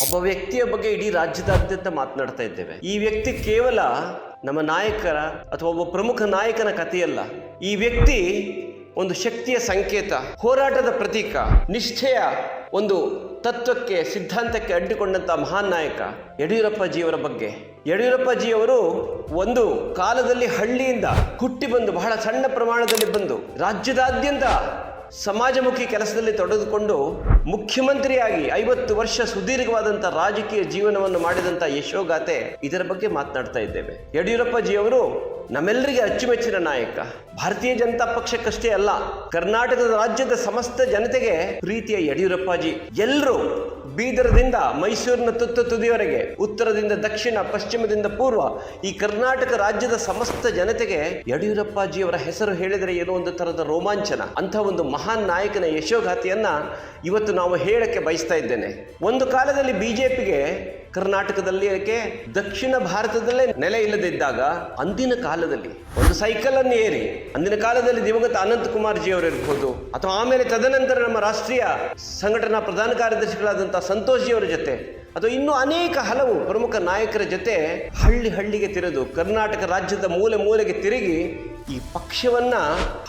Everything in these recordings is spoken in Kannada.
ಒಬ್ಬ ವ್ಯಕ್ತಿಯ ಬಗ್ಗೆ ಇಡೀ ರಾಜ್ಯದಾದ್ಯಂತ ಮಾತನಾಡ್ತಾ ಇದ್ದೇವೆ. ಈ ವ್ಯಕ್ತಿ ಕೇವಲ ನಮ್ಮ ನಾಯಕರ ಅಥವಾ ಒಬ್ಬ ಪ್ರಮುಖ ನಾಯಕನ ಕಥೆಯಲ್ಲ. ಈ ವ್ಯಕ್ತಿ ಒಂದು ಶಕ್ತಿಯ ಸಂಕೇತ, ಹೋರಾಟದ ಪ್ರತೀಕ, ನಿಷ್ಠೆಯ ಒಂದು ತತ್ವಕ್ಕೆ ಸಿದ್ಧಾಂತಕ್ಕೆ ಅಡ್ಡಿಕೊಂಡಂತ ಮಹಾನ್ ನಾಯಕ ಯಡಿಯೂರಪ್ಪಜಿಯವರ ಬಗ್ಗೆ. ಯಡಿಯೂರಪ್ಪಜಿಯವರು ಒಂದು ಕಾಲದಲ್ಲಿ ಹಳ್ಳಿಯಿಂದ ಹುಟ್ಟಿ ಬಂದು ಬಹಳ ಸಣ್ಣ ಪ್ರಮಾಣದಲ್ಲಿ ಬಂದು ರಾಜ್ಯದಾದ್ಯಂತ ಸಮಾಜಮುಖಿ ಕೆಲಸದಲ್ಲಿ ತೊಡಗಿಕೊಂಡು ಮುಖ್ಯಮಂತ್ರಿಯಾಗಿ 50 ವರ್ಷ ಸುದೀರ್ಘವಾದಂಥ ರಾಜಕೀಯ ಜೀವನವನ್ನು ಮಾಡಿದಂಥ ಯಶೋಗಾಥೆ, ಇದರ ಬಗ್ಗೆ ಮಾತನಾಡ್ತಾ ಇದ್ದೇವೆ. ಯಡಿಯೂರಪ್ಪಜಿಯವರು ನಮ್ಮೆಲ್ಲರಿಗೆ ಅಚ್ಚುಮೆಚ್ಚಿನ ನಾಯಕ. ಭಾರತೀಯ ಜನತಾ ಪಕ್ಷಕ್ಕಷ್ಟೇ ಅಲ್ಲ, ಕರ್ನಾಟಕದ ರಾಜ್ಯದ ಸಮಸ್ತ ಜನತೆಗೆ ಪ್ರೀತಿಯ ಯಡಿಯೂರಪ್ಪಜಿ. ಎಲ್ಲರೂ ಬೀದರದಿಂದ ಮೈಸೂರಿನ ತುದಿಯವರೆಗೆ, ಉತ್ತರದಿಂದ ದಕ್ಷಿಣ, ಪಶ್ಚಿಮದಿಂದ ಪೂರ್ವ, ಈ ಕರ್ನಾಟಕ ರಾಜ್ಯದ ಸಮಸ್ತ ಜನತೆಗೆ ಯಡಿಯೂರಪ್ಪಜಿಯವರ ಹೆಸರು ಹೇಳಿದರೆ ಏನೋ ಒಂದು ತರದ ರೋಮಾಂಚನ. ಅಂಥ ಒಂದು ಮಹಾನ್ ನಾಯಕನ ಯಶೋಗಾಥೆಯನ್ನ ಇವತ್ತು ನಾವು ಹೇಳಕ್ಕೆ ಬಯಸ್ತಾ ಇದ್ದೇನೆ. ಒಂದು ಕಾಲದಲ್ಲಿ ಬಿಜೆಪಿಗೆ ಕರ್ನಾಟಕದಲ್ಲಿ ದಕ್ಷಿಣ ಭಾರತದಲ್ಲೇ ನೆಲೆ ಇಲ್ಲದಿದ್ದಾಗ, ಅಂದಿನ ಕಾಲದಲ್ಲಿ ಒಂದು ಸೈಕಲ್ ಅನ್ನು ಏರಿ, ಅಂದಿನ ಕಾಲದಲ್ಲಿ ದಿವಂಗತ ಅನಂತ್ ಕುಮಾರ್ ಜಿ ಅವರು ಇರ್ಬೋದು, ಅಥವಾ ಆಮೇಲೆ ತದನಂತರ ನಮ್ಮ ರಾಷ್ಟ್ರೀಯ ಸಂಘಟನಾ ಪ್ರಧಾನ ಕಾರ್ಯದರ್ಶಿಗಳಾದಂಥ ಸಂತೋಷ್ ಜಿ ಅವರ ಜೊತೆ, ಅಥವಾ ಇನ್ನೂ ಅನೇಕ ಹಲವು ಪ್ರಮುಖ ನಾಯಕರ ಜೊತೆ ಹಳ್ಳಿಗೆ ತಿರುದು ಕರ್ನಾಟಕ ರಾಜ್ಯದ ಮೂಲೆ ಮೂಲೆಗೆ ತಿರುಗಿ ಈ ಪಕ್ಷವನ್ನ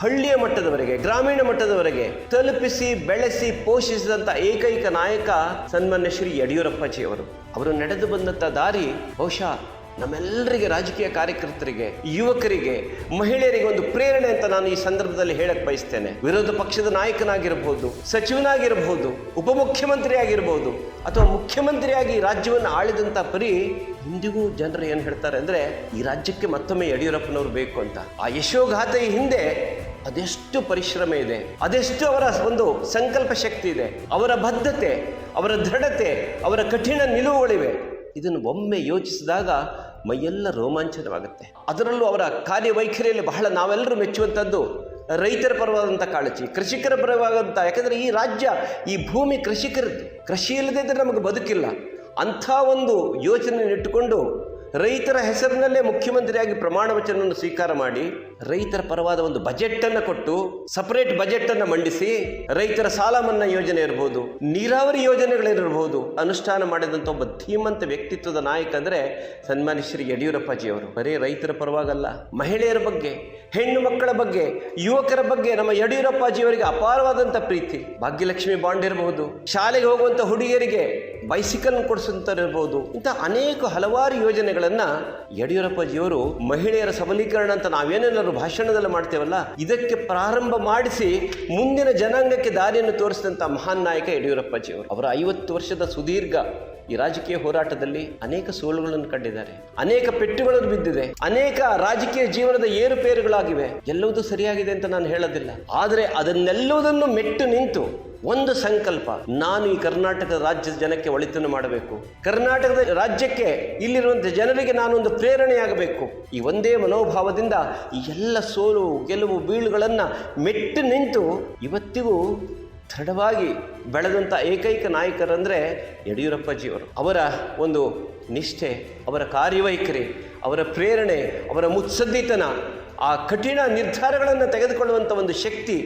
ಹಳ್ಳಿಯ ಮಟ್ಟದವರೆಗೆ, ಗ್ರಾಮೀಣ ಮಟ್ಟದವರೆಗೆ ತಲುಪಿಸಿ ಬೆಳೆಸಿ ಪೋಷಿಸಿದಂಥ ಏಕೈಕ ನಾಯಕ ಸನ್ಮಾನ್ಯ ಶ್ರೀ ಯಡಿಯೂರಪ್ಪಜಿ ಅವರು. ಅವರು ನಡೆದು ಬಂದಂಥ ದಾರಿ ಬಹುಶಃ ನಮ್ಮೆಲ್ಲರಿಗೆ, ರಾಜಕೀಯ ಕಾರ್ಯಕರ್ತರಿಗೆ, ಯುವಕರಿಗೆ, ಮಹಿಳೆಯರಿಗೆ ಒಂದು ಪ್ರೇರಣೆ ಅಂತ ನಾನು ಈ ಸಂದರ್ಭದಲ್ಲಿ ಹೇಳಕ್ ಬಯಸ್ತೇನೆ. ವಿರೋಧ ಪಕ್ಷದ ನಾಯಕನಾಗಿರಬಹುದು, ಸಚಿವನಾಗಿರಬಹುದು, ಉಪಮುಖ್ಯಮಂತ್ರಿ ಆಗಿರಬಹುದು, ಅಥವಾ ಮುಖ್ಯಮಂತ್ರಿಯಾಗಿ ರಾಜ್ಯವನ್ನು ಆಳಿದಂಥ ಪರಿ ಇಂದಿಗೂ ಜನರು ಏನು ಹೇಳ್ತಾರೆ ಅಂದರೆ, ಈ ರಾಜ್ಯಕ್ಕೆ ಮತ್ತೊಮ್ಮೆ ಯಡಿಯೂರಪ್ಪನವರು ಬೇಕು ಅಂತ. ಆ ಯಶೋಗಾಥೆಯ ಹಿಂದೆ ಅದೆಷ್ಟು ಪರಿಶ್ರಮ ಇದೆ, ಅದೆಷ್ಟು ಅವರ ಒಂದು ಸಂಕಲ್ಪ ಶಕ್ತಿ ಇದೆ, ಅವರ ಬದ್ಧತೆ, ಅವರ ದೃಢತೆ, ಅವರ ಕಠಿಣ ನಿಲುವುಗಳಿವೆ. ಇದನ್ನು ಒಮ್ಮೆ ಯೋಚಿಸಿದಾಗ ಮೈಯೆಲ್ಲ ರೋಮಾಂಚನವಾಗುತ್ತೆ. ಅದರಲ್ಲೂ ಅವರ ಕಾರ್ಯವೈಖರಿಯಲ್ಲಿ ಬಹಳ ನಾವೆಲ್ಲರೂ ಮೆಚ್ಚುವಂಥದ್ದು ರೈತರ ಪರವಾದಂಥ ಕಾಳಜಿ, ಕೃಷಿಕರ ಪರವಾದಂಥ. ಯಾಕಂದರೆ ಈ ರಾಜ್ಯ, ಈ ಭೂಮಿ ಕೃಷಿಕರದ್ದು. ಕೃಷಿ ಇಲ್ಲದೇ ಇದ್ದರೆ ನಮಗೆ ಬದುಕಿಲ್ಲ. ಅಂಥ ಒಂದು ಯೋಚನೆ ಇಟ್ಟುಕೊಂಡು ರೈತರ ಹೆಸರಿನಲ್ಲೇ ಮುಖ್ಯಮಂತ್ರಿಯಾಗಿ ಪ್ರಮಾಣ ವಚನವನ್ನು ಸ್ವೀಕಾರ ಮಾಡಿ, ರೈತರ ಪರವಾದ ಒಂದು ಬಜೆಟನ್ನು ಕೊಟ್ಟು, ಸಪರೇಟ್ ಬಜೆಟನ್ನು ಮಂಡಿಸಿ, ರೈತರ ಸಾಲ ಮನ್ನಾ ಯೋಜನೆ ಇರಬಹುದು, ನೀರಾವರಿ ಯೋಜನೆಗಳಿರಬಹುದು, ಅನುಷ್ಠಾನ ಮಾಡಿದಂಥ ಒಬ್ಬ ಧೀಮಂತ ವ್ಯಕ್ತಿತ್ವದ ನಾಯಕ ಅಂದರೆ ಸನ್ಮಾನ್ಯ ಶ್ರೀ ಯಡಿಯೂರಪ್ಪಜಿಯವರು. ಬರೀ ರೈತರ ಪರವಾಗಲ್ಲ, ಮಹಿಳೆಯರ ಬಗ್ಗೆ, ಹೆಣ್ಣು ಮಕ್ಕಳ ಬಗ್ಗೆ, ಯುವಕರ ಬಗ್ಗೆ ನಮ್ಮ ಯಡಿಯೂರಪ್ಪಜಿಯವರಿಗೆ ಅಪಾರವಾದಂಥ ಪ್ರೀತಿ. ಭಾಗ್ಯಲಕ್ಷ್ಮಿ ಬಾಂಡ್ ಇರಬಹುದು, ಶಾಲೆಗೆ ಹೋಗುವಂಥ ಹುಡುಗಿಯರಿಗೆ ಬೈಸಿಕಲ್ ಕೊಡಿಸುವಂಥವ್ರಿರ್ಬೋದು, ಇಂಥ ಅನೇಕ ಹಲವಾರು ಯೋಜನೆಗಳನ್ನ ಯಡಿಯೂರಪ್ಪಜಿಯವರು ಮಹಿಳೆಯರ ಸಬಲೀಕರಣ ಅಂತ ನಾವೇನೆಲ್ಲರೂ ಭಾಷಣದಲ್ಲಿ ಮಾಡ್ತೇವಲ್ಲ, ಇದಕ್ಕೆ ಪ್ರಾರಂಭ ಮಾಡಿಸಿ ಮುಂದಿನ ಜನಾಂಗಕ್ಕೆ ದಾರಿಯನ್ನು ತೋರಿಸಿದಂಥ ಮಹಾನ್ ನಾಯಕ ಯಡಿಯೂರಪ್ಪಜಿಯವರು. ಅವರ 50 ವರ್ಷದ ಸುದೀರ್ಘ ಈ ರಾಜಕೀಯ ಹೋರಾಟದಲ್ಲಿ ಅನೇಕ ಸೋಲುಗಳನ್ನು ಕಂಡಿದ್ದಾರೆ, ಅನೇಕ ಪೆಟ್ಟುಗಳನ್ನು ಬಿದ್ದಿದೆ, ಅನೇಕ ರಾಜಕೀಯ ಜೀವನದ ಏರುಪೇರುಗಳಾಗಿವೆ. ಎಲ್ಲವೂ ಸರಿಯಾಗಿದೆ ಅಂತ ನಾನು ಹೇಳೋದಿಲ್ಲ, ಆದರೆ ಅದನ್ನೆಲ್ಲವುದನ್ನು ಮೆಟ್ಟು ನಿಂತು ಒಂದು ಸಂಕಲ್ಪ, ನಾನು ಈ ಕರ್ನಾಟಕದ ರಾಜ್ಯದ ಜನಕ್ಕೆ ಒಳಿತನ್ನು ಮಾಡಬೇಕು, ಕರ್ನಾಟಕದ ರಾಜ್ಯಕ್ಕೆ ಇಲ್ಲಿರುವಂಥ ಜನರಿಗೆ ನಾನೊಂದು ಪ್ರೇರಣೆಯಾಗಬೇಕು. ಈ ಒಂದೇ ಮನೋಭಾವದಿಂದ ಈ ಎಲ್ಲ ಸೋಲು ಗೆಲುವು ಬೀಳುಗಳನ್ನು ಮೆಟ್ಟು ನಿಂತು ಇವತ್ತಿಗೂ ದೃಢವಾಗಿ ಬೆಳೆದಂಥ ಏಕೈಕ ನಾಯಕರಂದರೆ ಯಡಿಯೂರಪ್ಪಜಿಯವರು. ಅವರ ಒಂದು ನಿಷ್ಠೆ, ಅವರ ಕಾರ್ಯವೈಖರಿ, ಅವರ ಪ್ರೇರಣೆ, ಅವರ ಮುತ್ಸದ್ದಿತನ, ಆ ಕಠಿಣ ನಿರ್ಧಾರಗಳನ್ನು ತೆಗೆದುಕೊಳ್ಳುವಂಥ ಒಂದು ಶಕ್ತಿ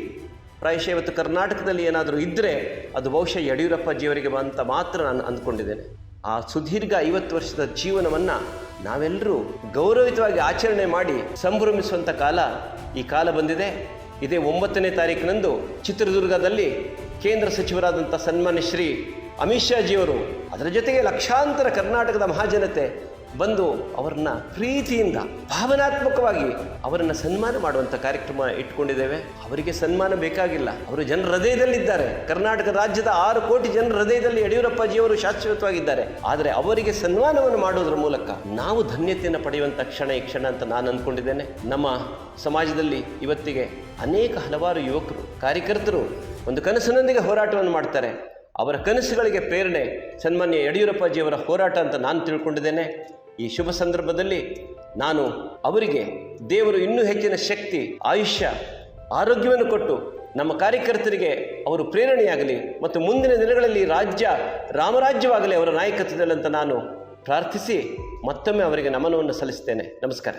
ಪ್ರಾಯಶಃ ಇವತ್ತು ಕರ್ನಾಟಕದಲ್ಲಿ ಏನಾದರೂ ಇದ್ದರೆ ಅದು ಬಹುಶಃ ಯಡಿಯೂರಪ್ಪಜಿಯವರಿಗೆ ಅಂತ ಮಾತ್ರ ನಾನು ಅಂದ್ಕೊಂಡಿದ್ದೇನೆ. ಆ ಸುದೀರ್ಘ 50 ವರ್ಷದ ಜೀವನವನ್ನು ನಾವೆಲ್ಲರೂ ಗೌರವಿತವಾಗಿ ಆಚರಣೆ ಮಾಡಿ ಸಂಭ್ರಮಿಸುವಂಥ ಕಾಲ ಈ ಕಾಲ ಬಂದಿದೆ. ಇದೇ 9ನೇ ತಾರೀಕಿನಂದು ಚಿತ್ರದುರ್ಗದಲ್ಲಿ ಕೇಂದ್ರ ಸಚಿವರಾದಂಥ ಸನ್ಮಾನ್ಯ ಶ್ರೀ ಅಮಿತ್ ಶಾ ಜಿಯವರು, ಅದರ ಜೊತೆಗೆ ಲಕ್ಷಾಂತರ ಕರ್ನಾಟಕದ ಮಹಾಜನತೆ ಬಂದು ಅವರನ್ನ ಪ್ರೀತಿಯಿಂದ ಭಾವನಾತ್ಮಕವಾಗಿ ಅವರನ್ನು ಸನ್ಮಾನ ಮಾಡುವಂಥ ಕಾರ್ಯಕ್ರಮ ಇಟ್ಕೊಂಡಿದ್ದೇವೆ. ಅವರಿಗೆ ಸನ್ಮಾನ ಬೇಕಾಗಿಲ್ಲ, ಅವರು ಜನರ ಹೃದಯದಲ್ಲಿದ್ದಾರೆ. ಕರ್ನಾಟಕ ರಾಜ್ಯದ 6 ಕೋಟಿ ಜನರ ಹೃದಯದಲ್ಲಿ ಯಡಿಯೂರಪ್ಪಜಿಯವರು ಶಾಶ್ವತವಾಗಿದ್ದಾರೆ. ಆದರೆ ಅವರಿಗೆ ಸನ್ಮಾನವನ್ನು ಮಾಡುವುದರ ಮೂಲಕ ನಾವು ಧನ್ಯತೆಯನ್ನು ಪಡೆಯುವಂಥ ಕ್ಷಣ ಈ ಕ್ಷಣ ಅಂತ ನಾನು ಅಂದ್ಕೊಂಡಿದ್ದೇನೆ. ನಮ್ಮ ಸಮಾಜದಲ್ಲಿ ಇವತ್ತಿಗೆ ಅನೇಕ ಹಲವಾರು ಯುವಕರು, ಕಾರ್ಯಕರ್ತರು ಒಂದು ಕನಸಿನೊಂದಿಗೆ ಹೋರಾಟವನ್ನು ಮಾಡ್ತಾರೆ. ಅವರ ಕನಸುಗಳಿಗೆ ಪ್ರೇರಣೆ ಸನ್ಮಾನ್ಯ ಯಡಿಯೂರಪ್ಪಜಿಯವರ ಹೋರಾಟ ಅಂತ ನಾನು ತಿಳ್ಕೊಂಡಿದ್ದೇನೆ. ಈ ಶುಭ ಸಂದರ್ಭದಲ್ಲಿ ನಾನು ಅವರಿಗೆ ದೇವರು ಇನ್ನೂ ಹೆಚ್ಚಿನ ಶಕ್ತಿ, ಆಯುಷ್ಯ, ಆರೋಗ್ಯವನ್ನು ಕೊಟ್ಟು ನಮ್ಮ ಕಾರ್ಯಕರ್ತರಿಗೆ ಅವರು ಪ್ರೇರಣೆಯಾಗಲಿ ಮತ್ತು ಮುಂದಿನ ದಿನಗಳಲ್ಲಿ ರಾಜ್ಯ ರಾಮರಾಜ್ಯವಾಗಲಿ ಅವರ ನಾಯಕತ್ವದಲ್ಲಿ ಅಂತ ನಾನು ಪ್ರಾರ್ಥಿಸಿ ಮತ್ತೊಮ್ಮೆ ಅವರಿಗೆ ನಮನವನ್ನು ಸಲ್ಲಿಸ್ತೇನೆ. ನಮಸ್ಕಾರ.